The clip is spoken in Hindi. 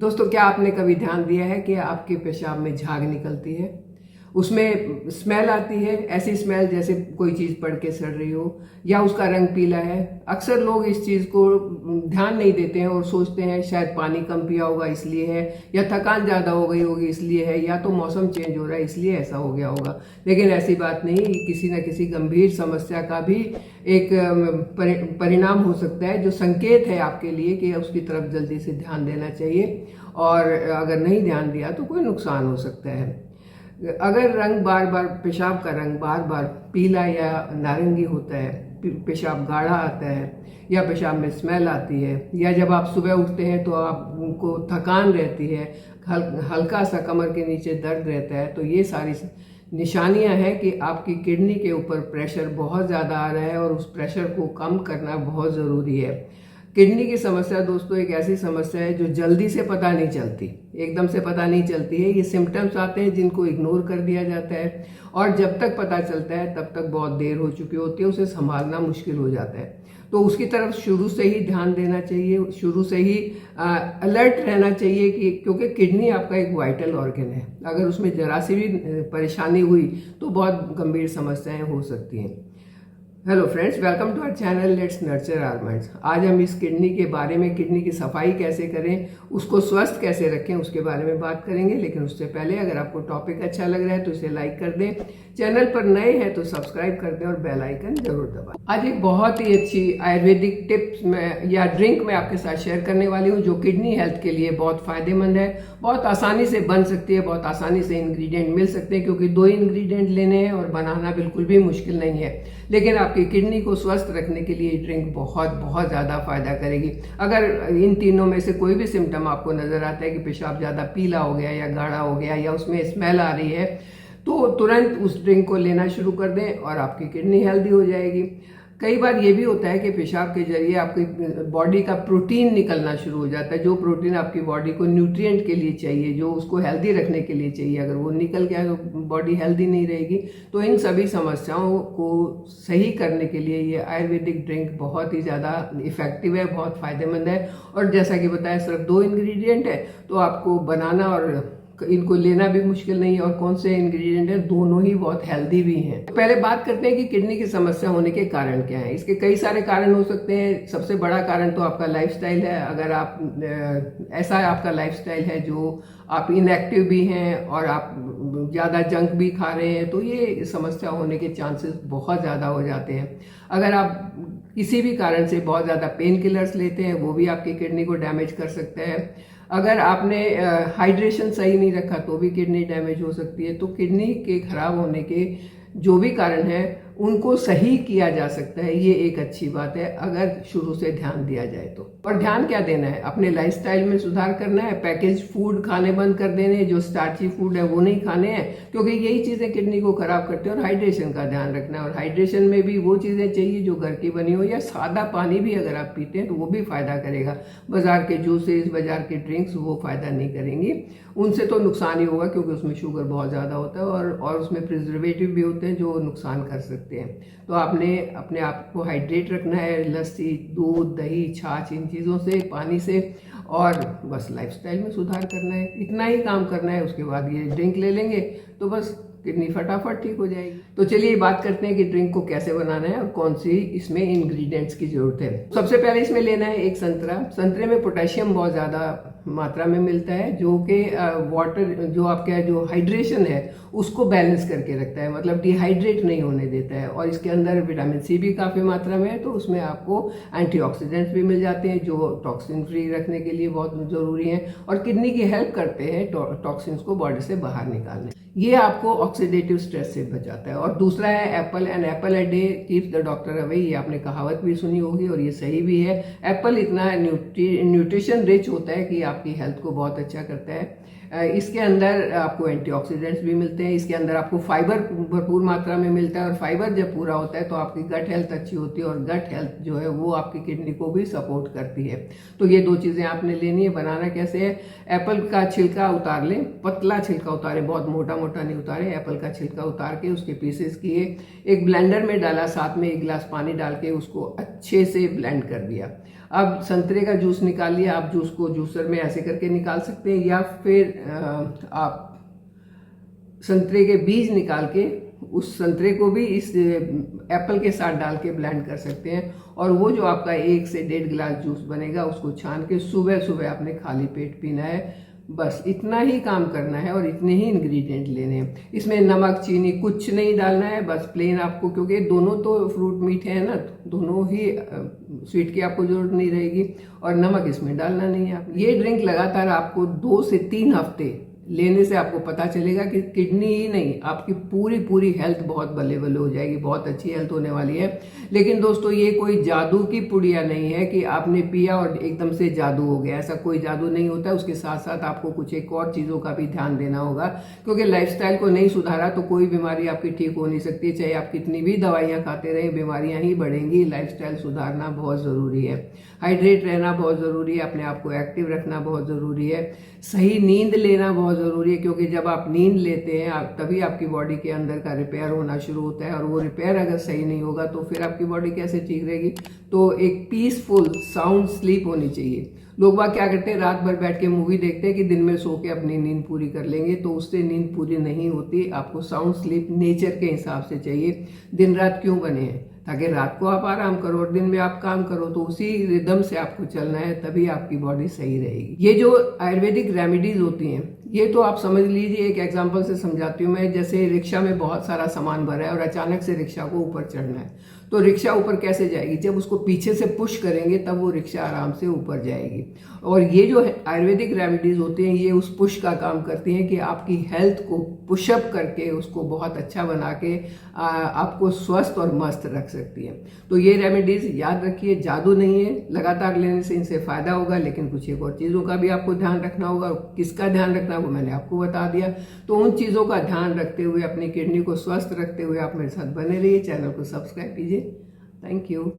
दोस्तों, क्या आपने कभी ध्यान दिया है कि आपके पेशाब में झाग निकलती है, उसमें स्मेल आती है, ऐसी स्मेल जैसे कोई चीज़ पड़ के सड़ रही हो, या उसका रंग पीला है। अक्सर लोग इस चीज़ को ध्यान नहीं देते हैं और सोचते हैं शायद पानी कम पिया होगा इसलिए है, या थकान ज़्यादा हो गई होगी इसलिए है, या तो मौसम चेंज हो रहा है इसलिए ऐसा हो गया होगा। लेकिन ऐसी बात नहीं, किसी न किसी गंभीर समस्या का भी एक परिणाम हो सकता है, जो संकेत है आपके लिए कि उसकी तरफ जल्दी से ध्यान देना चाहिए। और अगर नहीं ध्यान दिया तो कोई नुकसान हो सकता है। अगर रंग बार बार, पेशाब का रंग बार बार पीला या नारंगी होता है, पेशाब गाढ़ा आता है, या पेशाब में स्मेल आती है, या जब आप सुबह उठते हैं तो आपको थकान रहती है, हल्का सा कमर के नीचे दर्द रहता है, तो ये सारी निशानियां हैं कि आपकी किडनी के ऊपर प्रेशर बहुत ज़्यादा आ रहा है और उस प्रेशर को कम करना बहुत ज़रूरी है। किडनी की समस्या दोस्तों एक ऐसी समस्या है जो जल्दी से पता नहीं चलती, एकदम से पता नहीं चलती है। ये सिम्टम्स आते हैं जिनको इग्नोर कर दिया जाता है, और जब तक पता चलता है तब तक बहुत देर हो चुकी होती है, उसे संभालना मुश्किल हो जाता है। तो उसकी तरफ शुरू से ही ध्यान देना चाहिए, शुरू से ही अलर्ट रहना चाहिए कि क्योंकि किडनी आपका एक वाइटल ऑर्गन है। अगर उसमें जरा सी भी परेशानी हुई तो बहुत गंभीर समस्याएं हो सकती हैं। Hello friends, welcome to our channel let's nurture our minds. आज हम इस किडनी के बारे में, किडनी की सफाई कैसे करें, उसको स्वस्थ कैसे रखें, उसके बारे में बात करेंगे। लेकिन उससे पहले अगर आपको टॉपिक अच्छा लग रहा है तो इसे लाइक कर दें, चैनल पर नए हैं तो सब्सक्राइब कर दें और बेल आइकन जरूर दबाएं। आज एक बहुत ही अच्छी आयुर्वेदिक टिप्स में या ड्रिंक मैं आपके साथ शेयर करने वाली हूँ, जो किडनी हेल्थ के लिए बहुत फायदेमंद है, बहुत आसानी से बन सकती है, बहुत आसानी से इंग्रेडिएंट मिल सकते हैं, क्योंकि 2 इंग्रेडिएंट लेने हैं और बनाना बिल्कुल भी मुश्किल नहीं है। लेकिन आपकी किडनी को स्वस्थ रखने के लिए ये ड्रिंक बहुत बहुत ज़्यादा फायदा करेगी। अगर इन तीनों में से कोई भी सिम्टम आपको नजर आता है कि पेशाब ज़्यादा पीला हो गया या गाढ़ा हो गया या उसमें स्मेल आ रही है, तो तुरंत उस ड्रिंक को लेना शुरू कर दें और आपकी किडनी हेल्दी हो जाएगी। कई बार ये भी होता है कि पेशाब के जरिए आपकी बॉडी का प्रोटीन निकलना शुरू हो जाता है, जो प्रोटीन आपकी बॉडी को न्यूट्रिएंट के लिए चाहिए, जो उसको हेल्दी रखने के लिए चाहिए। अगर वो निकल गया तो बॉडी हेल्दी नहीं रहेगी। तो इन सभी समस्याओं को सही करने के लिए ये आयुर्वेदिक ड्रिंक बहुत ही ज़्यादा इफेक्टिव है, बहुत फ़ायदेमंद है। और जैसा कि बताया, सिर्फ 2 इंग्रेडिएंट है, तो आपको बनाना और इनको लेना भी मुश्किल नहीं है। और कौन से इंग्रेडिएंट हैं, दोनों ही बहुत हेल्दी भी हैं। तो पहले बात करते हैं कि किडनी की समस्या होने के कारण क्या है। इसके कई सारे कारण हो सकते हैं। सबसे बड़ा कारण तो आपका लाइफस्टाइल है। अगर आप ऐसा आपका लाइफस्टाइल है जो आप इनएक्टिव भी हैं और आप ज़्यादा जंक भी खा रहे हैं, तो ये समस्या होने के चांसेस बहुत ज़्यादा हो जाते हैं। अगर आप किसी भी कारण से बहुत ज़्यादा पेन किलर्स लेते हैं, वो भी आपकी किडनी को डैमेज कर सकता है। अगर आपने हाइड्रेशन सही नहीं रखा तो भी किडनी डैमेज हो सकती है। तो किडनी के खराब होने के जो भी कारण है उनको सही किया जा सकता है, ये एक अच्छी बात है अगर शुरू से ध्यान दिया जाए तो। और ध्यान क्या देना है, अपने लाइफस्टाइल में सुधार करना है, पैकेज फूड खाने बंद कर देने हैं, जो स्टार्ची फूड है वो नहीं खाने हैं, क्योंकि यही चीज़ें किडनी को खराब करती हैं। और हाइड्रेशन का ध्यान रखना है, और हाइड्रेशन में भी वो चीज़ें चाहिए जो घर की बनी हो, या सादा पानी भी अगर आप पीते हैं तो वो भी फायदा करेगा। बाजार के जूसेस, बाजार के ड्रिंक्स वो फायदा नहीं करेंगी, उनसे तो नुकसान ही होगा, क्योंकि उसमें शुगर बहुत ज़्यादा होता है और उसमें प्रिजर्वेटिव भी होते हैं जो नुकसान कर सकते हैं। तो आपने अपने आप को हाइड्रेट रखना है, लस्सी, दूध, दही, छाछ, इन चीज़ों से, पानी से, और बस लाइफस्टाइल में सुधार करना है। इतना ही काम करना है। उसके बाद ये ड्रिंक ले लेंगे तो बस किडनी फटाफट ठीक हो जाएगी। तो चलिए बात करते हैं कि ड्रिंक को कैसे बनाना है और कौन सी इसमें इंग्रेडिएंट्स की जरूरत है। सबसे पहले इसमें लेना है एक संतरा। संतरे में पोटेशियम बहुत ज़्यादा मात्रा में मिलता है, जो कि वाटर, जो आपका जो हाइड्रेशन है उसको बैलेंस करके रखता है, मतलब डिहाइड्रेट नहीं होने देता है। और इसके अंदर विटामिन सी भी काफ़ी मात्रा में है, तो उसमें आपको एंटीऑक्सीडेंट्स भी मिल जाते हैं जो टॉक्सिन फ्री रखने के लिए बहुत ज़रूरी हैं और किडनी की हेल्प करते हैं टॉक्सिन्स को बॉडी से बाहर निकालने। ये आपको ऑक्सीडेटिव स्ट्रेस से बचाता है। और दूसरा है Apple, and Apple a day keeps the doctor away. ये आपने कहावत भी सुनी होगी और ये सही भी है। एप्पल इतना न्यूट्रिशन रिच होता है कि आपकी हेल्थ को बहुत अच्छा करता है। इसके अंदर आपको एंटीऑक्सीडेंट्स भी मिलते हैं, इसके अंदर आपको फाइबर भरपूर मात्रा में मिलता है, और फाइबर जब पूरा होता है तो आपकी गट हेल्थ अच्छी होती है, और गट हेल्थ जो है वो आपकी किडनी को भी सपोर्ट करती है। तो ये 2 चीज़ें आपने लेनी है। बनाना कैसे है, एप्पल का छिलका उतार लें, पतला छिलका उतारें, बहुत मोटा मोटा नहीं उतारें। एप्पल का छिलका उतार के उसके पीसेस किए, एक ब्लेंडर में डाला, साथ में 1 गिलास पानी डाल के उसको अच्छे से ब्लेंड कर दिया। अब संतरे का जूस निकाल लिया, आप जूस को जूसर में ऐसे करके निकाल सकते हैं, या फिर आप संतरे के बीज निकाल के उस संतरे को भी इस एप्पल के साथ डाल के ब्लेंड कर सकते हैं, और वो जो आपका 1 से 1.5 गिलास जूस बनेगा उसको छान के सुबह सुबह आपने खाली पेट पीना है। बस इतना ही काम करना है और इतने ही इंग्रेडिएंट लेने हैं। इसमें नमक चीनी कुछ नहीं डालना है, बस प्लेन आपको, क्योंकि दोनों तो फ्रूट मीठे हैं ना, दोनों ही स्वीट की आपको जरूरत नहीं रहेगी, और नमक इसमें डालना नहीं है। ये ड्रिंक लगातार आपको 2 से 3 हफ्ते लेने से आपको पता चलेगा कि किडनी ही नहीं, आपकी पूरी हेल्थ बहुत बल्ले हो जाएगी, बहुत अच्छी हेल्थ होने वाली है। लेकिन दोस्तों ये कोई जादू की पुड़िया नहीं है कि आपने पिया और एकदम से जादू हो गया, ऐसा कोई जादू नहीं होता है। उसके साथ साथ आपको कुछ एक और चीज़ों का भी ध्यान देना होगा, क्योंकि लाइफस्टाइल को नहीं सुधारा तो कोई बीमारी आपकी ठीक हो नहीं सकती। चाहे आप कितनी भी दवाइयाँ खाते रहें, बीमारियाँ ही बढ़ेंगी। लाइफस्टाइल सुधारना बहुत ज़रूरी है, हाइड्रेट रहना बहुत ज़रूरी है, अपने आप को एक्टिव रखना बहुत ज़रूरी है, सही नींद लेना बहुत ज़रूरी है, क्योंकि जब आप नींद लेते हैं तभी आपकी बॉडी के अंदर का रिपेयर होना शुरू होता है, और वो रिपेयर अगर सही नहीं होगा तो फिर आपकी बॉडी कैसे ठीक रहेगी। तो एक पीसफुल साउंड स्लीप होनी चाहिए। लोग बाग क्या करते हैं, रात भर बैठ के मूवी देखते हैं कि दिन में सो के अपनी नींद पूरी कर लेंगे, तो उससे नींद पूरी नहीं होती। आपको साउंड स्लीप नेचर के हिसाब से चाहिए। दिन रात क्यों बने हैं, ताकि रात को आप आराम करो और दिन में आप काम करो, तो उसी रिदम से आपको चलना है, तभी आपकी बॉडी सही रहेगी। ये जो आयुर्वेदिक रेमेडीज होती हैं, ये तो आप समझ लीजिए, एक एग्जांपल से समझाती हूँ मैं। जैसे रिक्शा में बहुत सारा सामान भरा है और अचानक से रिक्शा को ऊपर चढ़ना है, तो रिक्शा ऊपर कैसे जाएगी, जब उसको पीछे से पुश करेंगे तब वो रिक्शा आराम से ऊपर जाएगी। और ये जो आयुर्वेदिक रेमेडीज होती हैं, ये उस पुश का काम करती हैं कि आपकी हेल्थ को पुशअप करके उसको बहुत अच्छा बना के आपको स्वस्थ और मस्त रख सकती है। तो ये रेमेडीज याद रखिए, जादू नहीं है, लगातार लेने से इनसे फायदा होगा, लेकिन कुछ एक और चीज़ों का भी आपको ध्यान रखना होगा। किसका ध्यान रखना वो मैंने आपको बता दिया। तो उन चीज़ों का ध्यान रखते हुए, अपनी किडनी को स्वस्थ रखते हुए आप मेरे साथ बने रहिए। चैनल को सब्सक्राइब कीजिए। Thank you.